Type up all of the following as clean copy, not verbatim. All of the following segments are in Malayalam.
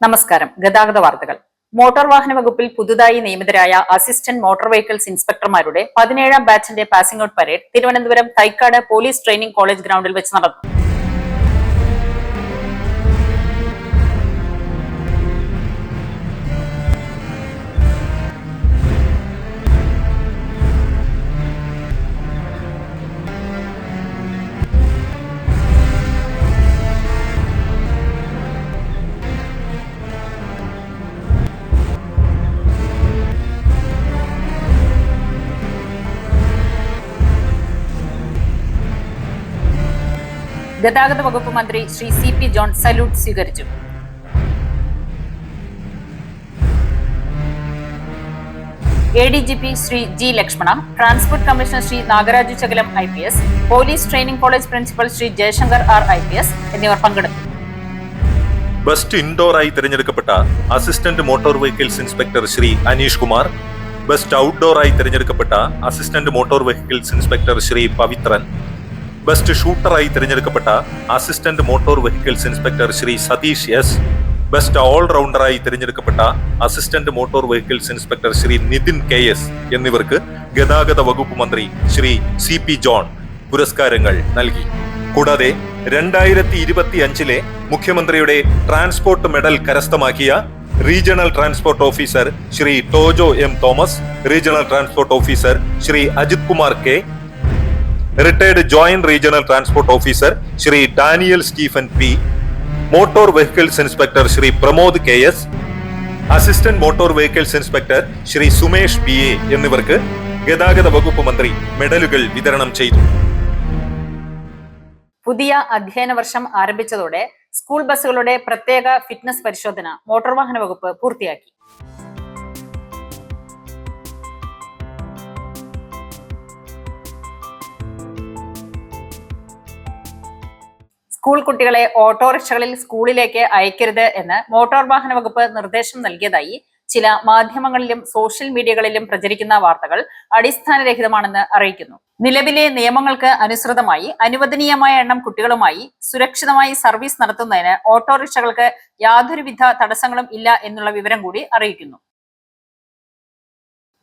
നമസ്കാരം. ഗതാഗത വാർത്തകൾ. മോട്ടോർ വാഹന വകുപ്പിൽ പുതുതായി നിയമിതരായ അസിസ്റ്റന്റ് മോട്ടോർ വെഹിക്കിൾസ് ഇൻസ്പെക്ടർമാരുടെ 17ാം ബാച്ചിന്റെ passing out parade Thiruvananthapuram Thycaud police training college ഗ്രൗണ്ടിൽ വെച്ച് നടന്നു. ഗതാഗത വകുപ്പ് മന്ത്രി ശ്രീ CP ജോൺ സല്യൂട്ട് സ്വീകരിച്ചു. ADGP Shri G Lakshmana, transport commissioner Shri Nagaraju Chakilam IPS, police training college principal Shri Jayashankar R IPS എന്നിവർ പങ്കെടുത്തു. ബെസ്റ്റ് ഇൻഡോർ ആയി തിരഞ്ഞെടുക്കപ്പെട്ട assistant motor vehicles inspector Shri Aneesh Kumar, best outdoor ആയി തിരഞ്ഞെടുക്കപ്പെട്ട assistant motor vehicles inspector Shri Pavithran, best ഷൂട്ടറായി തിരഞ്ഞെടുക്കപ്പെട്ട assistant motor vehicles inspector Shri Satheesh S, best ഓൾറൗണ്ടറായി തിരഞ്ഞെടുക്കപ്പെട്ട assistant motor vehicles inspector Shri Nithin KS എന്നിവർക്ക് ഗതാഗത വകുപ്പ് മന്ത്രി ശ്രീ CP ജോൺ പുരസ്കാരങ്ങൾ നൽകി. കൂടാതെ 2025 മുഖ്യമന്ത്രിയുടെ ട്രാൻസ്പോർട്ട് മെഡൽ കരസ്ഥമാക്കിയ regional transport officer Shri Tojo M Thomas, regional transport officer Shri Ajith Kumar K, retired joint regional transport officer Shri Daniel Stephen P, motor vehicles inspector Shri Pramod KS, assistant motor vehicles inspector Shri Sumesh PA എന്നിവർക്ക് ഗതാഗത വകുപ്പ് മന്ത്രി മെഡലുകൾ വിതരണം ചെയ്തു. പുതിയ അധ്യയന വർഷം ആരംഭിച്ചതോടെ സ്കൂൾ ബസ്സുകളുടെ പ്രത്യേക ഫിറ്റ്നസ് പരിശോധന മോട്ടോർ വാഹന വകുപ്പ് പൂർത്തിയാക്കി. സ്കൂൾ കുട്ടികളെ ഓട്ടോറിക്ഷകളിൽ സ്കൂളിലേക്ക് അയക്കരുത് എന്ന് മോട്ടോർ വാഹന വകുപ്പ് നിർദ്ദേശം നൽകിയതായി ചില മാധ്യമങ്ങളിലും സോഷ്യൽ മീഡിയകളിലും പ്രചരിക്കുന്ന വാർത്തകൾ അടിസ്ഥാനരഹിതമാണെന്ന് അറിയിക്കുന്നു. നിലവിലെ നിയമങ്ങൾക്ക് അനുസൃതമായി അനുവദനീയമായ എണ്ണം കുട്ടികളുമായി സുരക്ഷിതമായി സർവീസ് നടത്തുന്നതിന് ഓട്ടോറിക്ഷകൾക്ക് യാതൊരുവിധ തടസ്സങ്ങളും ഇല്ല എന്നുള്ള വിവരം കൂടി അറിയിക്കുന്നു.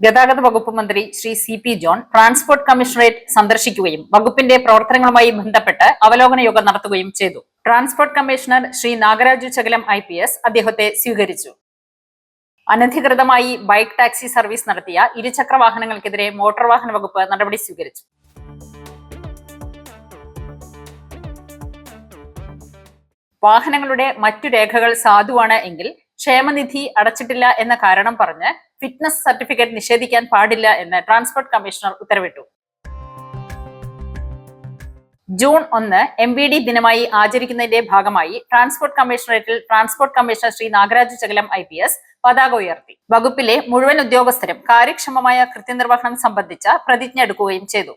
ഗതാഗത വകുപ്പ് മന്ത്രി Shri CP John transport commissionerate സന്ദർശിക്കുകയും വകുപ്പിന്റെ പ്രവർത്തനങ്ങളുമായി ബന്ധപ്പെട്ട് അവലോകന യോഗം നടത്തുകയും ചെയ്തു. Transport commissioner Shri Nagaraju Chakilam IPS അദ്ദേഹത്തെ സ്വീകരിച്ചു. അനധികൃതമായി ബൈക്ക് ടാക്സി സർവീസ് നടത്തിയ ഇരുചക്ര വാഹനങ്ങൾക്കെതിരെ മോട്ടോർ വാഹന വകുപ്പ് നടപടി സ്വീകരിച്ചു. വാഹനങ്ങളുടെ മറ്റു രേഖകൾ സാധുവാണ് എങ്കിൽ ക്ഷേമനിധി അടച്ചിട്ടില്ല എന്ന കാരണം പറഞ്ഞ് ഫിറ്റ്നസ് സർട്ടിഫിക്കറ്റ് നിഷേധിക്കാൻ പാടില്ല എന്ന് ട്രാൻസ്പോർട്ട് കമ്മീഷണർ ഉത്തരവിട്ടു. ജൂൺ 1 MVD ദിനമായി ആചരിക്കുന്നതിന്റെ ഭാഗമായി ട്രാൻസ്പോർട്ട് കമ്മീഷണറേറ്റിൽ transport commissioner Shri Nagaraju Chakilam IPS പതാക ഉയർത്തി. വകുപ്പിലെ മുഴുവൻ ഉദ്യോഗസ്ഥരും കാര്യക്ഷമമായ കൃത്യനിർവഹണം സംബന്ധിച്ച പ്രതിജ്ഞ എടുക്കുകയും ചെയ്തു.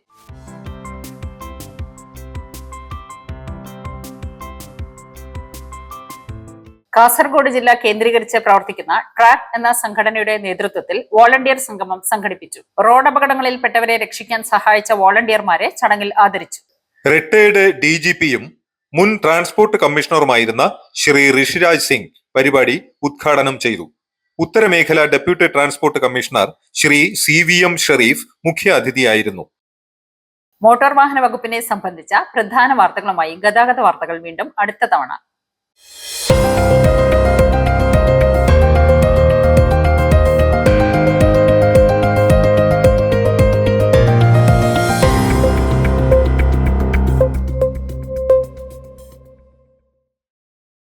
കാസർഗോഡ് ജില്ല കേന്ദ്രീകരിച്ച് പ്രവർത്തിക്കുന്ന ട്രാക്ക് എന്ന സംഘടനയുടെ നേതൃത്വത്തിൽ വോളണ്ടിയർ സംഗമം സംഘടിപ്പിച്ചു. റോഡ് അപകടങ്ങളിൽപ്പെട്ടവരെ രക്ഷിക്കാൻ സഹായിച്ച വോളണ്ടിയർമാരെ ചടങ്ങിൽ ആദരിച്ചു. റിട്ടയർഡ് DGPയും മുൻ ട്രാൻസ്പോർട്ട് കമ്മീഷണറുമായിരുന്ന ശ്രീ ഋഷിരാജ് സിംഗ് പരിപാടി ഉദ്ഘാടനം ചെയ്തു. ഉത്തരമേഖല deputy transport commissioner Shri CVM Shareef മുഖ്യ അതിഥിയായിരുന്നു. മോട്ടോർ വാഹന വകുപ്പിനെ സംബന്ധിച്ച പ്രധാന വാർത്തകളുമായി ഗതാഗത വാർത്തകൾ വീണ്ടും അടുത്ത തവണ.